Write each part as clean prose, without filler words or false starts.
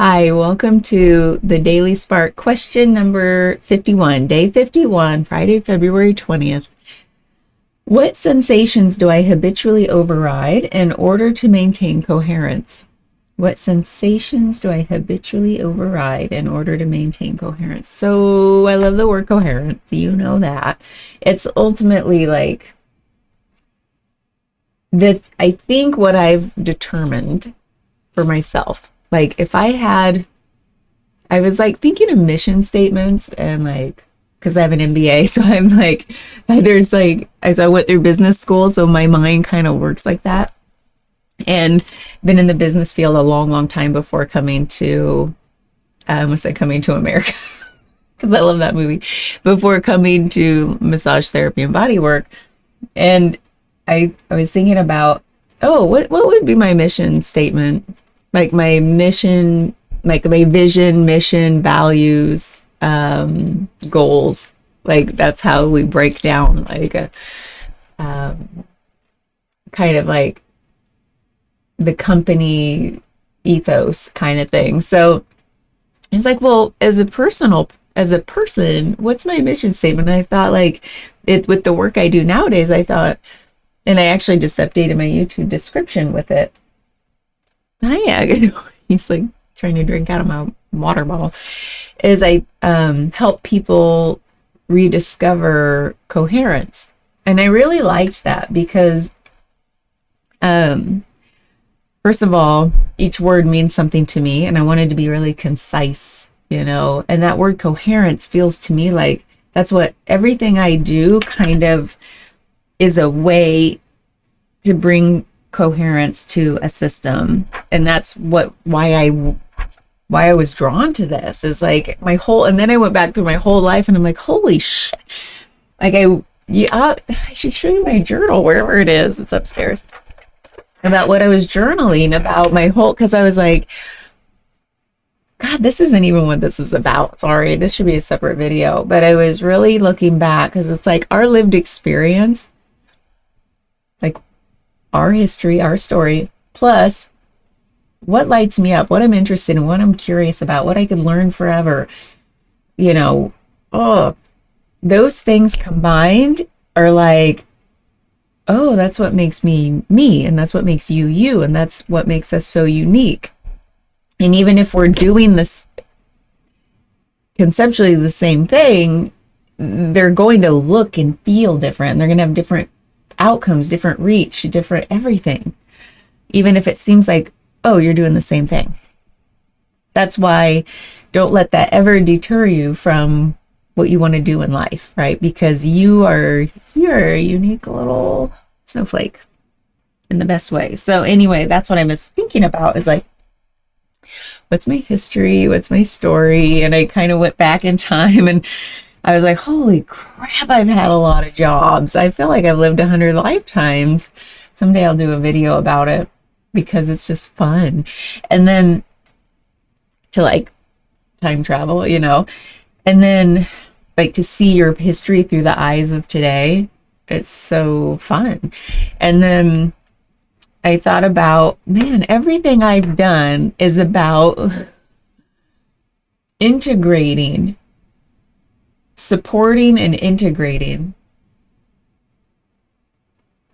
Hi, welcome to the Daily Spark question number 51, day 51, Friday, February 20th. What sensations do I habitually override in order to maintain coherence? What sensations do I habitually override in order to maintain coherence? So I love the word coherence. You know that. It's ultimately like I think what I've determined for myself. Like if I was like thinking of mission statements and like, because I have an MBA, so I'm like, there's like, as I went through business school, so my mind kind of works like that. And been in the business field a long, long time before coming to, I almost said coming to America, because I love that movie, before coming to massage therapy and body work. And I was thinking about, oh, what would be my mission statement? Like my mission, like my vision, mission, values, goals. Like that's how we break down like a kind of like the company ethos kind of thing. So it's like, well, as a person, what's my mission statement? And I thought like it with the work I do nowadays, I thought, and I actually just updated my YouTube description with it. Hi, he's like trying to drink out of my water bottle. Is I help people rediscover coherence, and I really liked that because, first of all, each word means something to me, and I wanted to be really concise, And that word coherence feels to me like that's what everything I do kind of is a way to bring coherence to a system. And that's why I was drawn to this is like my whole, and then I went back through my whole life and I'm like, holy shit. Like I should show you my journal, wherever it is. It's upstairs. About what I was journaling about my whole, because I was like, God, this isn't even what this is about. Sorry, this should be a separate video. But I was really looking back because it's like our lived experience, like our history, our story, plus what lights me up, what I'm interested in, what I'm curious about, what I could learn forever. Oh, those things combined are like, oh, that's what makes me me, and that's what makes you you, and that's what makes us so unique. And even if we're doing this conceptually the same thing, they're going to look and feel different. They're going to have different outcomes, different reach, different everything. Even if it seems like, oh, you're doing the same thing. That's why don't let that ever deter you from what you want to do in life, right? Because you're a unique little snowflake in the best way. So anyway, that's what I was thinking about is like, what's my history? What's my story? And I kind of went back in time and I was like, holy crap, I've had a lot of jobs. I feel like I've lived 100 lifetimes. Someday I'll do a video about it because it's just fun. And then to like time travel, and then like to see your history through the eyes of today. It's so fun. And then I thought about, man, everything I've done is about integrating, supporting and integrating.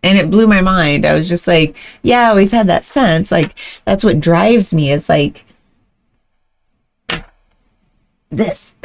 And it blew my mind. I was just like, yeah, I always had that sense. Like, that's what drives me. It's like this.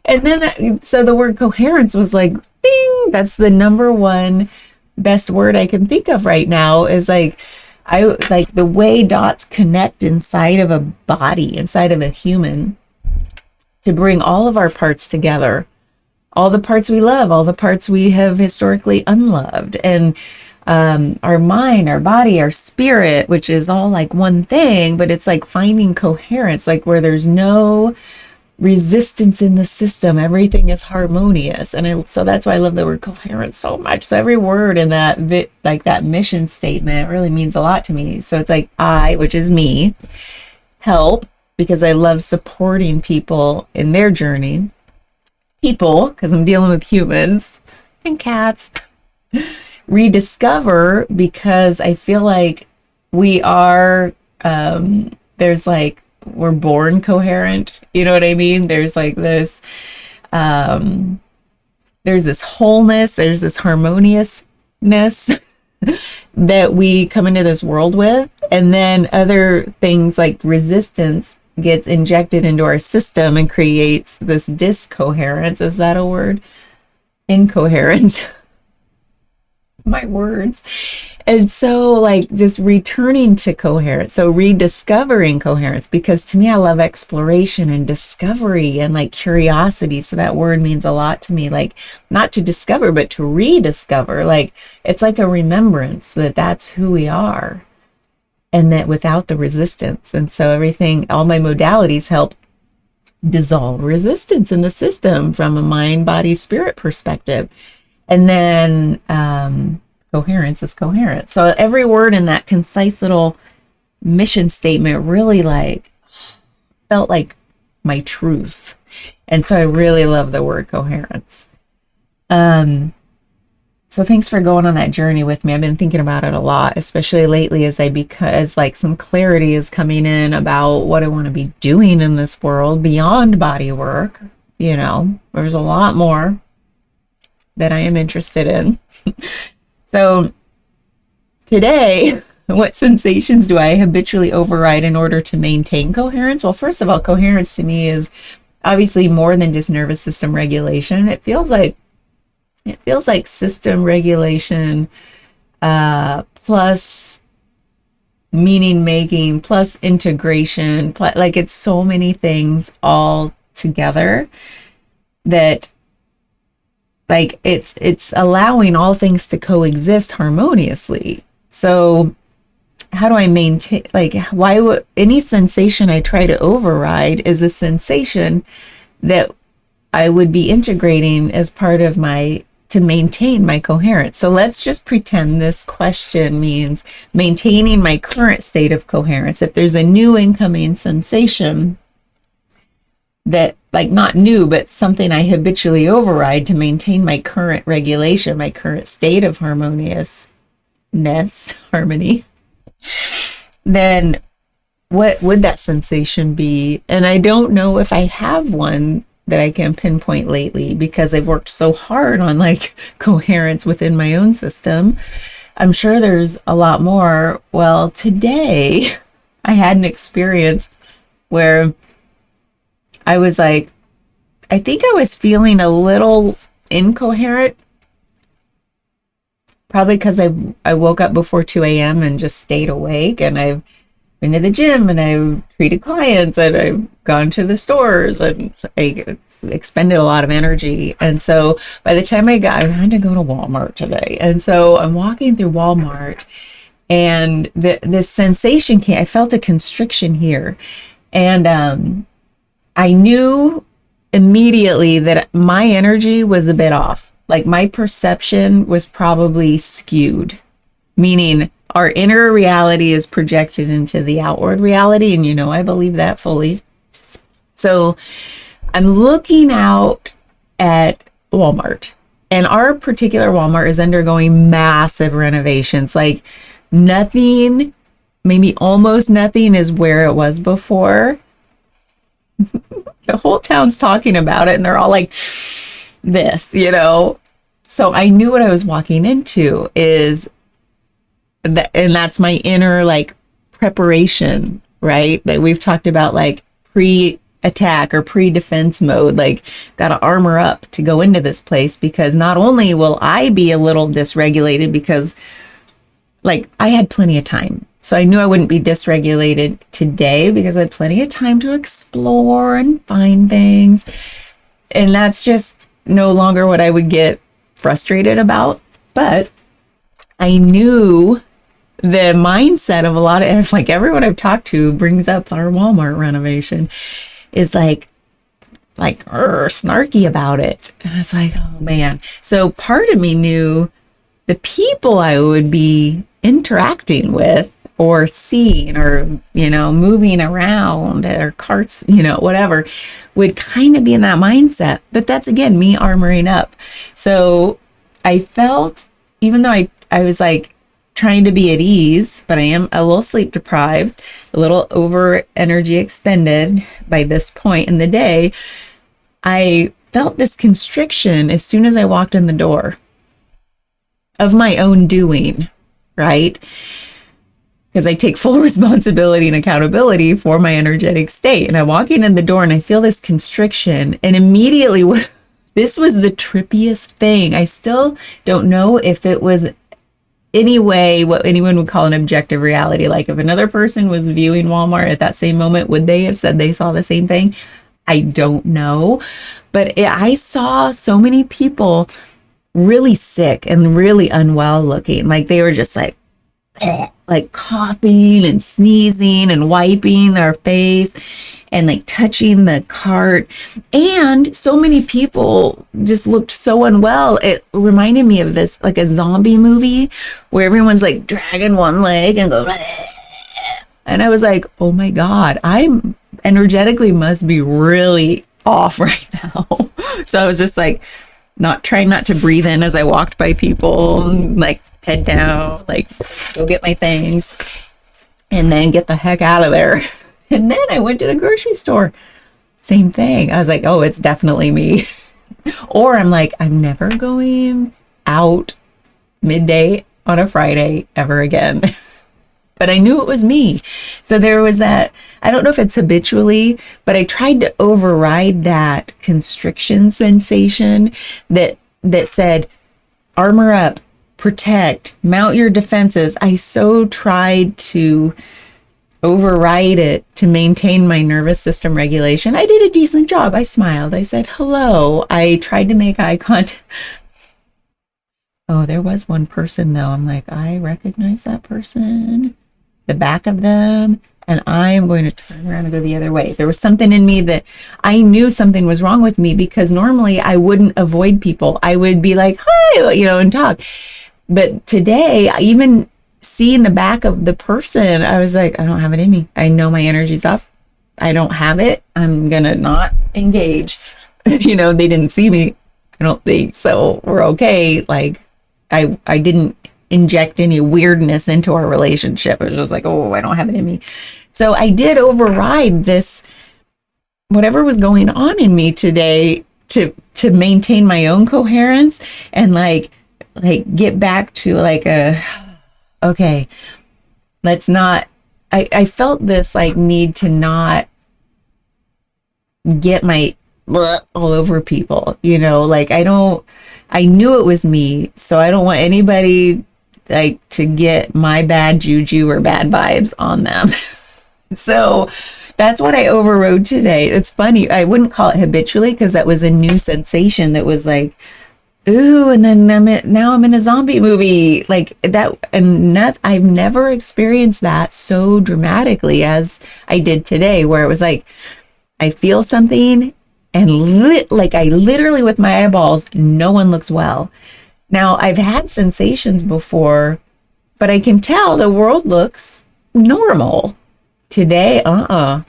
And then, so the word coherence was like, ding, that's the number one best word I can think of right now is like, I like the way dots connect inside of a body, inside of a human, to bring all of our parts together, all the parts we love, all the parts we have historically unloved, and our mind, our body, our spirit, which is all like one thing, but it's like finding coherence, like where there's no resistance in the system, everything is harmonious. And so that's why I love the word coherence so much. So every word in that like that mission statement really means a lot to me. So it's like I, which is me, help because I love supporting people in their journey. People, because I'm dealing with humans and cats. Rediscover because I feel like we are there's like we're born coherent. You know what I mean? There's like this, there's this wholeness, there's this harmoniousness that we come into this world with. And then other things like resistance gets injected into our system and creates this discoherence. Is that a word? Incoherence. My words. And so like just returning to coherence, so rediscovering coherence, because to me I love exploration and discovery and like curiosity. So that word means a lot to me, like not to discover but to rediscover. Like it's like a remembrance that that's who we are, and that without the resistance. And so everything, all my modalities help dissolve resistance in the system from a mind, body, spirit perspective. And then coherence is coherence. So every word in that concise little mission statement really like felt like my truth. And so I really love the word coherence. So thanks for going on that journey with me. I've been thinking about it a lot, especially lately because like some clarity is coming in about what I want to be doing in this world beyond body work. You know, there's a lot more that I am interested in. So today, what sensations do I habitually override in order to maintain coherence? Well, first of all, coherence to me is obviously more than just nervous system regulation. It feels like system regulation plus meaning making plus integration, like it's so many things all together that like it's allowing all things to coexist harmoniously. So how do I maintain, like why would any sensation I try to override is a sensation that I would be integrating as part of to maintain my coherence. So let's just pretend this question means maintaining my current state of coherence. If there's a new incoming sensation that, like not new, but something I habitually override to maintain my current regulation, my current state of harmony, then what would that sensation be? And I don't know if I have one that I can pinpoint lately because I've worked so hard on like coherence within my own system. I'm sure there's a lot more. Well, today I had an experience where I was like, I think I was feeling a little incoherent, probably because I woke up before 2 a.m. and just stayed awake, and I've been to the gym and I've treated clients and I've gone to the stores and I expended a lot of energy. And so by the time I had to go to Walmart today. And so I'm walking through Walmart and this sensation came, I felt a constriction here. And I knew immediately that my energy was a bit off. Like my perception was probably skewed, meaning our inner reality is projected into the outward reality. And you know, I believe that fully. So I'm looking out at Walmart, and our particular Walmart is undergoing massive renovations. Like nothing, maybe almost nothing is where it was before. The whole town's talking about it and they're all like this, you know? So I knew what I was walking into is that, and that's my inner like preparation, right? That we've talked about, like pre-attack or pre-defense mode, like got to armor up to go into this place, because not only will I be a little dysregulated because like I had plenty of time. So I knew I wouldn't be dysregulated today because I had plenty of time to explore and find things. And that's just no longer what I would get frustrated about. But I knew the mindset of a lot of, like everyone I've talked to brings up our Walmart renovation is like snarky about it. And it's like, oh man. So part of me knew the people I would be interacting with or seeing or, you know, moving around or carts, you know, whatever, would kind of be in that mindset. But that's, again, me armoring up. So I felt, even though I was like trying to be at ease, but I am a little sleep deprived, a little over energy expended by this point in the day. I felt this constriction as soon as I walked in the door of my own doing, right? Because I take full responsibility and accountability for my energetic state. And I'm walking in the door and I feel this constriction, and immediately this was the trippiest thing. I still don't know if it was any way what anyone would call an objective reality. Like if another person was viewing Walmart at that same moment, would they have said they saw the same thing? I don't know. But I saw so many people really sick and really unwell looking. Like they were just like coughing and sneezing and wiping their face and like touching the cart. And so many people just looked so unwell. It reminded me of this, like a zombie movie where everyone's like dragging one leg and go, and I was like, oh my God, I'm energetically must be really off right now. So I was just like, trying not to breathe in as I walked by people, like head down, like go get my things and then get the heck out of there. And then I went to the grocery store. Same thing. I was like, oh, it's definitely me. Or I'm like, I'm never going out midday on a Friday ever again. But I knew it was me. So there was that, I don't know if it's habitually, but I tried to override that constriction sensation that said, armor up, protect, mount your defenses. I so tried to override it to maintain my nervous system regulation. I did a decent job. I smiled. I said, hello. I tried to make eye contact. Oh, there was one person though. I'm like, I recognize that person, the back of them, and I am going to turn around and go the other way. There was something in me that I knew something was wrong with me, because normally I wouldn't avoid people. I would be like, hi, and talk. But today, even seeing the back of the person, I was like, I don't have it in me. I know my energy's off. I don't have it. I'm going to not engage. They didn't see me, I don't think. So we're okay. Like, I didn't inject any weirdness into our relationship. It was just like, oh, I don't have it in me. So I did override this, whatever was going on in me today, to maintain my own coherence and like get back to like okay, let's not, I felt this like need to not get my all over people, like I knew it was me, so I don't want anybody like to get my bad juju or bad vibes on them. So that's what I overrode today. It's funny. I wouldn't call it habitually, because that was a new sensation that was like, ooh, and then now I'm in a zombie movie like that. And I've never experienced that so dramatically as I did today, where it was like, I feel something and I literally with my eyeballs, no one looks well. Now, I've had sensations before, but I can tell the world looks normal. Today, I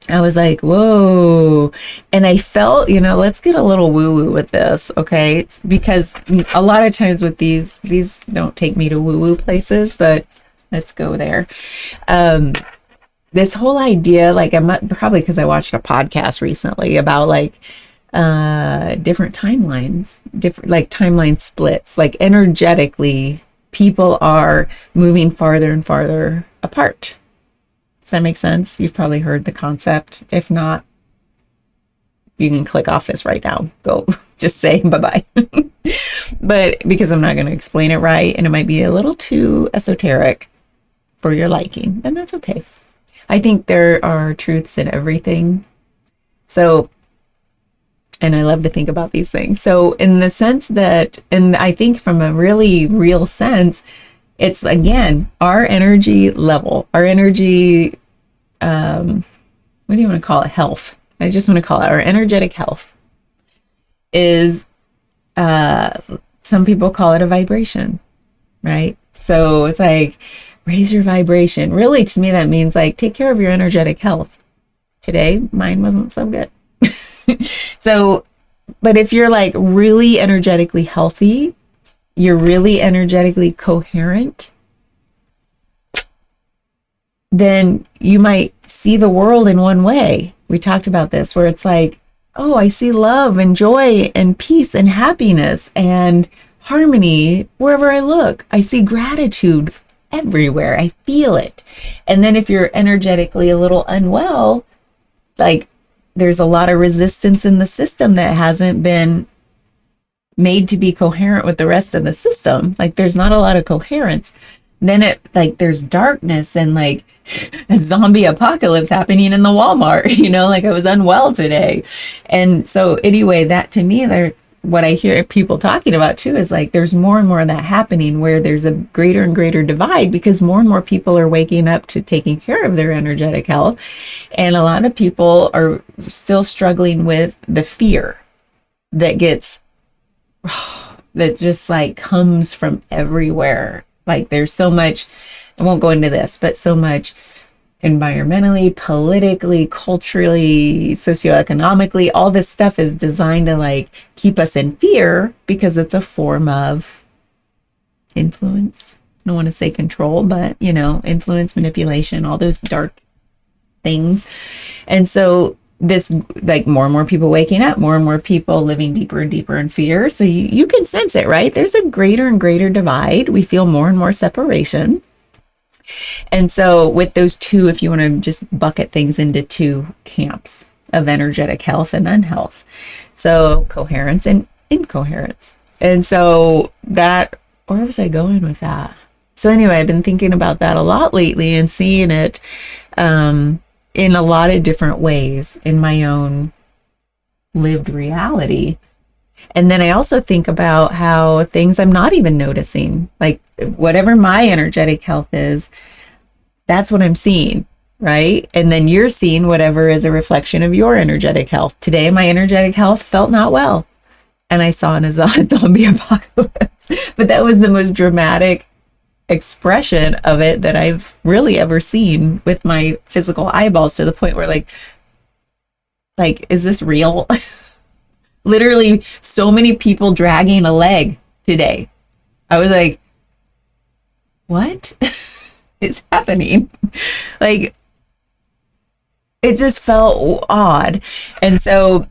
was like, whoa. And I felt, let's get a little woo-woo with this, okay? Because a lot of times with these don't take me to woo-woo places, but let's go there. This whole idea, like I'm probably because I watched a podcast recently about like different timelines, different like timeline splits, like energetically people are moving farther and farther apart. Does that make sense? You've probably heard the concept. If not, you can click off this right now. Go just say bye-bye. But because I'm not going to explain it right, and it might be a little too esoteric for your liking, and that's okay. I think there are truths in everything. So, and I love to think about these things. So in the sense that, and I think from a really real sense, it's again, our energy level, our energy, what do you want to call it? Health. I just want to call it our energetic health is, some people call it a vibration, right? So it's like, raise your vibration. Really, to me, that means like, take care of your energetic health. Today, mine wasn't so good. So, but if you're like really energetically healthy, you're really energetically coherent, then you might see the world in one way. We talked about this, where it's like, oh, I see love and joy and peace and happiness and harmony wherever I look. I see gratitude everywhere. I feel it. And then if you're energetically a little unwell, like there's a lot of resistance in the system that hasn't been made to be coherent with the rest of the system. Like there's not a lot of coherence. Then it like there's darkness and like a zombie apocalypse happening in the Walmart, like I was unwell today. And so anyway, that to me, what I hear people talking about too is like there's more and more of that happening, where there's a greater and greater divide because more and more people are waking up to taking care of their energetic health. And a lot of people are still struggling with the fear that that just like comes from everywhere. Like there's so much, I won't go into this, but so much environmentally, politically, culturally, socioeconomically, all this stuff is designed to like keep us in fear because it's a form of influence. I don't want to say control, but influence, manipulation, all those dark things. And so this, like more and more people waking up, more and more people living deeper and deeper in fear. So you can sense it, right? There's a greater and greater divide. We feel more and more separation. And so with those two, if you want to just bucket things into two camps of energetic health and unhealth. So coherence and incoherence. And so that, where was I going with that? So anyway, I've been thinking about that a lot lately and seeing it in a lot of different ways in my own lived reality. And then I also think about how things I'm not even noticing, like whatever my energetic health is, that's what I'm seeing, right? And then you're seeing whatever is a reflection of your energetic health. Today, my energetic health felt not well. And I saw a zombie apocalypse. But that was the most dramatic expression of it that I've really ever seen with my physical eyeballs, to the point where like, is this real? Literally so many people dragging a leg today. I was like, what is happening? Like, it just felt odd. And so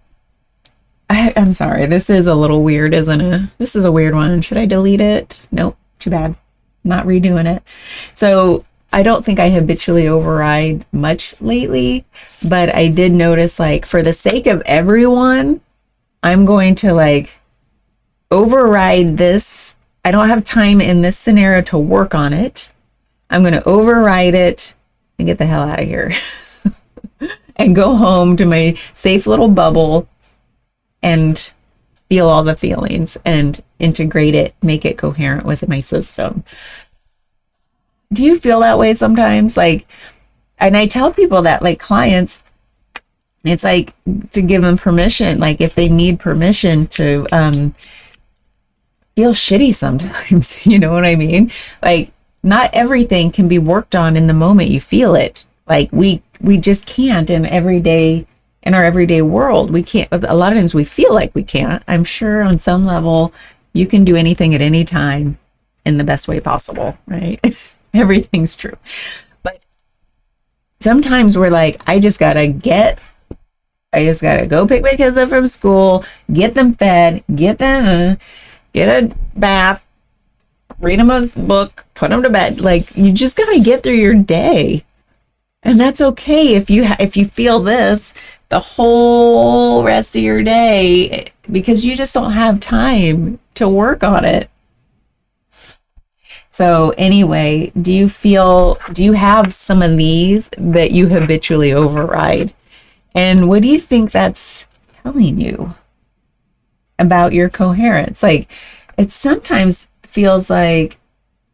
I'm sorry, this is a little weird, isn't it? This is a weird one. Should I delete it? Nope, too bad. Not redoing it. So I don't think I habitually override much lately, but I did notice, like, for the sake of everyone, I'm going to like override this. I don't have time in this scenario to work on it. I'm going to override it and get the hell out of here and go home to my safe little bubble and feel all the feelings and integrate it, make it coherent with my system. Do you feel that way sometimes? Like, and I tell people that, like clients, it's like to give them permission, like if they need permission to feel shitty sometimes, you know what I mean? Like, not everything can be worked on in the moment you feel it. Like we just can't in our everyday world. We can't. A lot of times we feel like we can't. I'm sure on some level you can do anything at any time in the best way possible, right? Everything's true. But sometimes we're like, I just gotta go pick my kids up from school, get them fed, get a bath, read them a book, put them to bed. Like, you just gotta get through your day. And that's okay if you feel this the whole rest of your day, because you just don't have time to work on it. So anyway, do you have some of these that you habitually override? And what do you think that's telling you about your coherence? Like, it sometimes feels like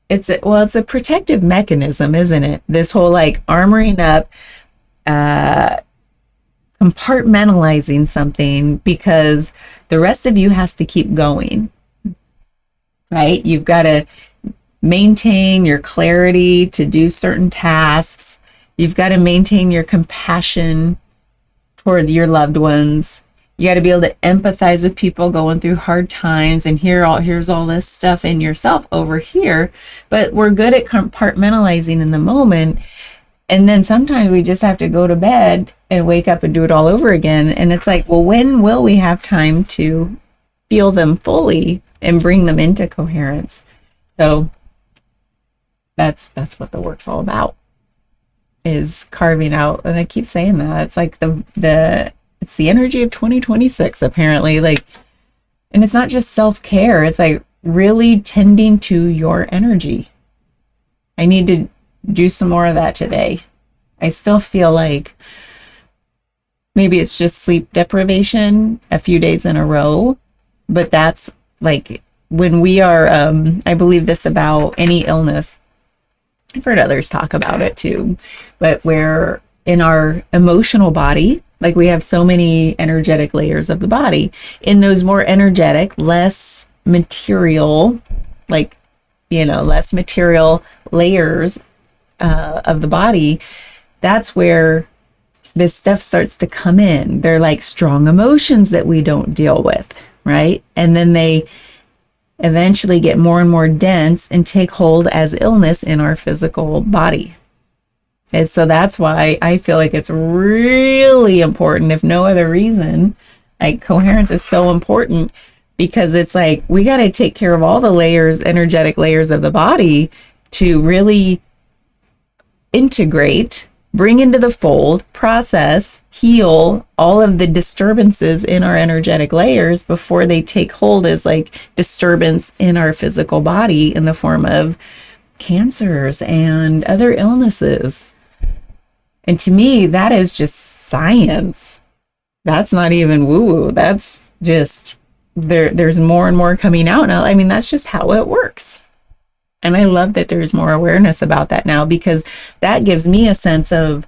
it's a protective mechanism, isn't it? This whole like armoring up, compartmentalizing something because the rest of you has to keep going, right? You've got to maintain your clarity to do certain tasks. You've got to maintain your compassion toward your loved ones. You got to be able to empathize with people going through hard times, and here's all this stuff in yourself over here. But we're good at compartmentalizing in the moment, And then sometimes we just have to go to bed and wake up and do it all over again. And it's like, well, when will we have time to feel them fully and bring them into coherence? So that's what the work's all about, is carving out. And I keep saying that it's like it's the energy of 2026 apparently, like, and it's not just self-care, it's like really tending to your energy. I need to do some more of that today. I still feel like maybe it's just sleep deprivation a few days in a row, but that's like when we are I believe this about any illness. I've heard others talk about it too, but where in our emotional body, like we have so many energetic layers of the body, in those more energetic, less material, like, less material layers of the body, that's where this stuff starts to come in. They're like strong emotions that we don't deal with, right? And then they eventually get more and more dense and take hold as illness in our physical body. And so that's why I feel like it's really important, if no other reason, like coherence is so important, because it's like we got to take care of all the layers, energetic layers of the body, to really integrate, bring into the fold, process, heal all of the disturbances in our energetic layers before they take hold as like disturbance in our physical body in the form of cancers and other illnesses. And to me, that is just science. That's not even woo-woo. That's just, there's more and more coming out now. I mean, that's just how it works. And I love that there's more awareness about that now, because that gives me a sense of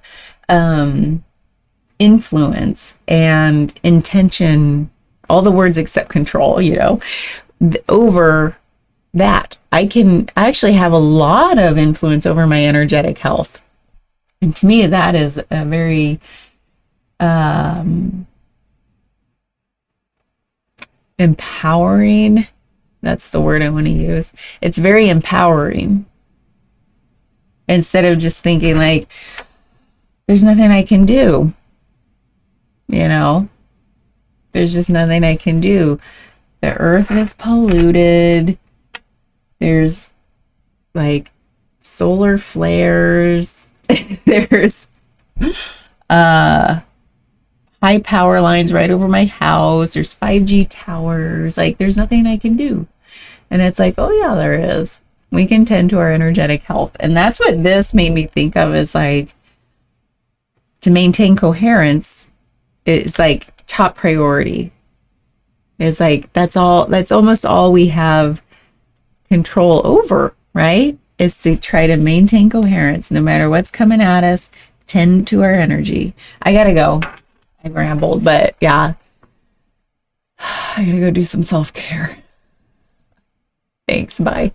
influence and intention, all the words except control, over that. I actually have a lot of influence over my energetic health. And to me, that is a very empowering. That's the word I want to use. It's very empowering. Instead of just thinking like, there's nothing I can do. There's just nothing I can do. The earth is polluted. There's like solar flares. There's high power lines right over my house. There's 5G towers. Like, there's nothing I can do. And it's like, oh yeah, there is. We can tend to our energetic health. And that's what this made me think of, is like, to maintain coherence is like top priority. It's like, that's almost all we have control over, right? Is to try to maintain coherence no matter what's coming at us, tend to our energy. I gotta go. I rambled, but yeah, I gotta go do some self-care. Thanks, bye.